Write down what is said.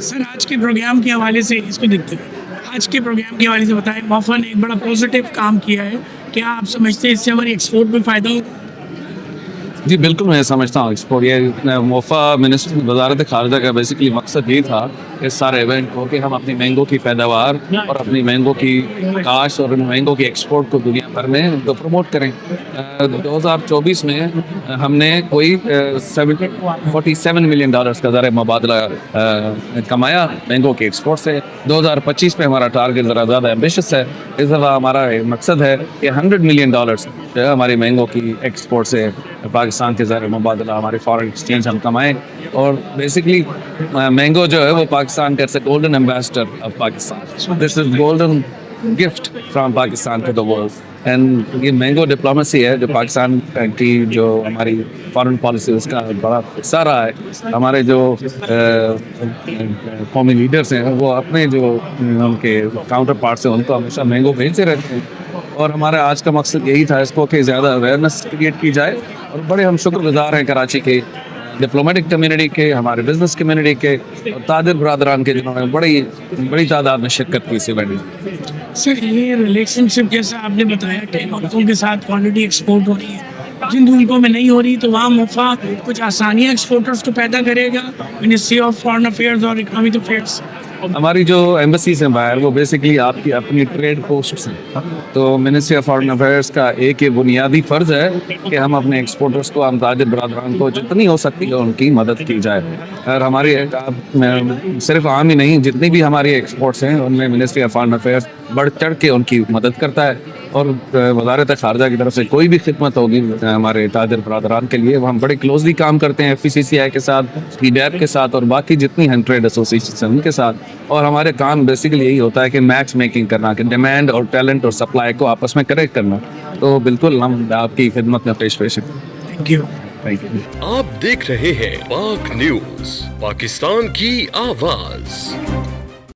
سر آج کے پروگرام کے حوالے سے اس کو دیکھتے ہیں، آج کے پروگرام کے حوالے سے بتائیں، موفا نے ایک بڑا پازیٹیو کام کیا ہے، کیا آپ سمجھتے ہیں اس سے ہماری ایکسپورٹ میں فائدہ ہوگا؟ جی بالکل، میں سمجھتا ہوں ایکسپورٹ یہ موفا منسٹری وزارت خارجہ کا بیسیکلی مقصد یہ تھا اس سارے ایونٹ کو کہ ہم اپنی مینگو کی پیداوار اور اپنی مینگو کی کاشت اور مینگو کی ایکسپورٹ کو دنیا بھر میں ان کو پروموٹ کریں۔ 2024 میں ہم نے کوئی $47 ملین کا زر مبادلہ کمایا مینگو کی ایکسپورٹ سے۔ 2025 میں ہمارا ٹارگیٹ ذرا زیادہ ایمبیشس ہے، اس دفعہ ہمارا مقصد ہے کہ $100 ملین جو ہے ہماری مینگو کی ایکسپورٹ سے پاکستان کے زر مبادلہ ہمارے فارن ایکسچینج ہم کمائیں۔ اور بیسکلی مینگو جو ہے وہ پاکستان کا golden ambassador of Pakistan, this is golden gift from Pakistan to the world. And یہ مینگو ڈپلومیسی ہے جو پاکستان کی جو ہماری فارن پالیسی اس کا بڑا حصہ رہا ہے۔ ہمارے جو قومی لیڈرس ہیں وہ اپنے جو ان کے کاؤنٹر پارٹس ہیں ان کو ہمیشہ مینگو بھیجتے رہتے ہیں، اور ہمارا آج کا مقصد یہی تھا اس کو کہ زیادہ اویئرنیس کریٹ کی جائے۔ اور بڑے ہم شکر گزار ہیں کراچی کے ڈپلومیٹک کمیونٹی کے، ہمارے بزنس کمیونٹی کے اور تاجر برادران کے، جنہوں نے بڑی تعداد میں شرکت کی اس ایونٹ میں۔ سر یہ ریلیشن شپ جیسا آپ نے بتایا کہ ملکوں کے ساتھ کوالٹی ایکسپورٹ ہو رہی ہے، جن ملکوں میں نہیں ہو رہی تو وہاں موفا کچھ آسانیاں ایکسپورٹرز کو پیدا کرے گا، منسٹری آف فارن افیئرز اور اکنامک افیئرس؟ ہماری جو ایمبسیز ہیں باہر وہ بیسکلی آپ کی اپنی ٹریڈ پوسٹس ہیں، تو منسٹری آف فارن افیئرس کا ایک بنیادی فرض ہے کہ ہم اپنے ایکسپورٹرس کو، ہم تاجر برادران کو جتنی ہو سکتی ہے ان کی مدد کی جائے۔ اور ہماری صرف عام ہی نہیں، جتنی بھی ہماری ایکسپورٹس ہیں ان میں منسٹری آف فارن افیئرس بڑھ چڑھ کے ان کی مدد کرتا ہے، اور وزارت خارجہ کی طرف سے کوئی بھی خدمت ہوگی ہمارے تاجر برادران کے لیے وہ ہم بڑے کلوزلی کام کرتے ہیں FECCI کے ساتھ، PDAP کے ساتھ اور باقی جتنی ہیں ٹریڈ ایسوسیشن ان کے ساتھ۔ اور ہمارے کام بیسیکلی یہی ہوتا ہے کہ میچ میکنگ کرنا، کہ ڈیمانڈ اور ٹیلنٹ اور سپلائی کو آپس میں کریکٹ کرنا۔ تو بالکل ہم آپ کی خدمت میں پیش ہیں۔ Thank you. آپ دیکھ رہے ہیں پاک نیوز، پاکستان کی آواز۔